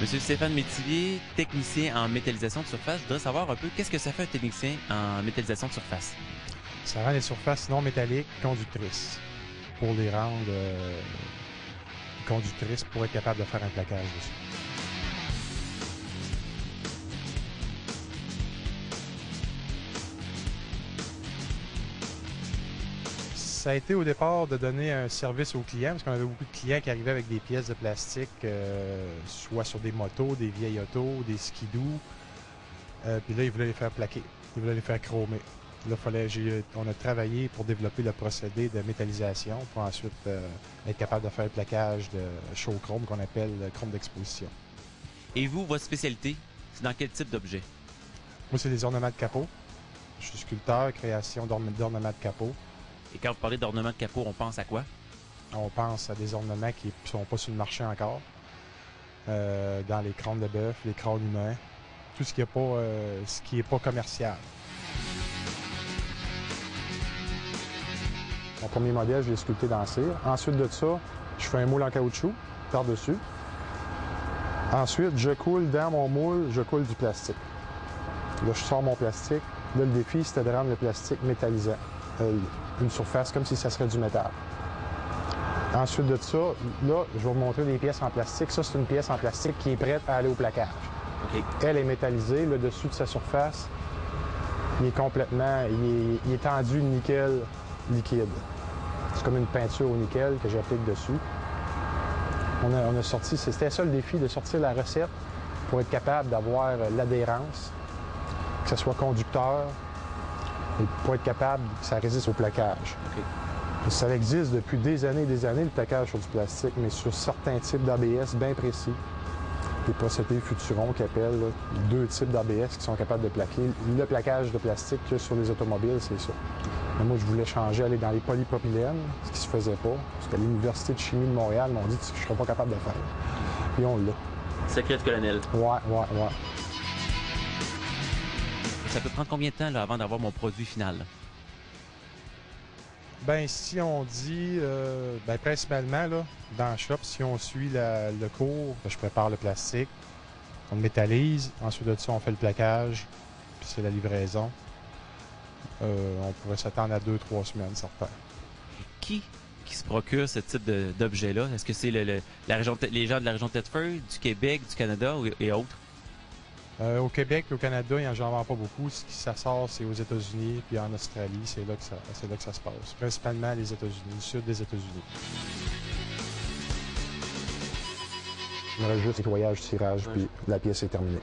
Monsieur Stéphane Métivier, technicien en métallisation de surface, je voudrais savoir un peu qu'est-ce que ça fait un technicien en métallisation de surface? Ça rend les surfaces non métalliques conductrices pour les rendre conductrices pour être capable de faire un plaquage dessus. Ça a été au départ de donner un service aux clients, parce qu'on avait beaucoup de clients qui arrivaient avec des pièces de plastique, soit sur des motos, des vieilles autos, des skidoo. Puis là, ils voulaient les faire plaquer, ils voulaient les faire chromer. Là, on a travaillé pour développer le procédé de métallisation pour ensuite être capable de faire le plaquage de show chrome qu'on appelle le chrome d'exposition. Et vous, votre spécialité, c'est dans quel type d'objet? Moi, c'est des ornements de capot. Je suis sculpteur, création d'ornements de capot. Et quand vous parlez d'ornement de capot, on pense à quoi? On pense à des ornements qui ne sont pas sur le marché encore. Dans les crânes de bœuf, les crânes humains, tout ce qui est pas commercial. Mon premier modèle, je l'ai sculpté dans cire. Ensuite de ça, je fais un moule en caoutchouc par-dessus. Ensuite, je coule dans mon moule, je coule du plastique. Là, je sors mon plastique. Là, le défi, c'était de rendre le plastique métallisant. Une surface comme si ça serait du métal. Ensuite de ça, là, je vais vous montrer des pièces en plastique. Ça, c'est une pièce en plastique qui est prête à aller au plaquage. OK. Elle est métallisée. Le dessus de sa surface, il est complètement... Il est tendu nickel liquide. C'est comme une peinture au nickel que j'applique dessus. On a sorti... C'était ça le défi, de sortir la recette pour être capable d'avoir l'adhérence, que ce soit conducteur, et pour être capable que ça résiste au plaquage. OK. Ça existe depuis des années, le plaquage sur du plastique, mais sur certains types d'ABS bien précis. Les procédés Futuron qui appellent là, deux types d'ABS qui sont capables de plaquer. Le plaquage de plastique qu'il y a sur les automobiles, c'est ça. Mais moi, je voulais changer, aller dans les polypropylènes, ce qui se faisait pas. Parce qu'à l'Université de chimie de Montréal m'ont dit que je ne serais pas capable de faire. Puis on l'a. Secret de colonel. Ouais. Ça peut prendre combien de temps là, avant d'avoir mon produit final? Ben si on dit, principalement, là, dans le shop, si on suit le cours, je prépare le plastique, on le métallise, ensuite de ça, on fait le plaquage, puis c'est la livraison. On pourrait s'attendre à 2-3 semaines, certains. Qui se procure ce type d'objet-là? Est-ce que c'est les gens de la région de Thetford, du Québec, du Canada et autres? Au Québec et au Canada, j'en vends pas beaucoup. Ce qui ça sort, c'est aux États-Unis, puis en Australie, c'est là que ça se passe. Principalement les États-Unis, le sud des États-Unis. Il me reste juste nettoyage, tirage, puis la pièce est terminée.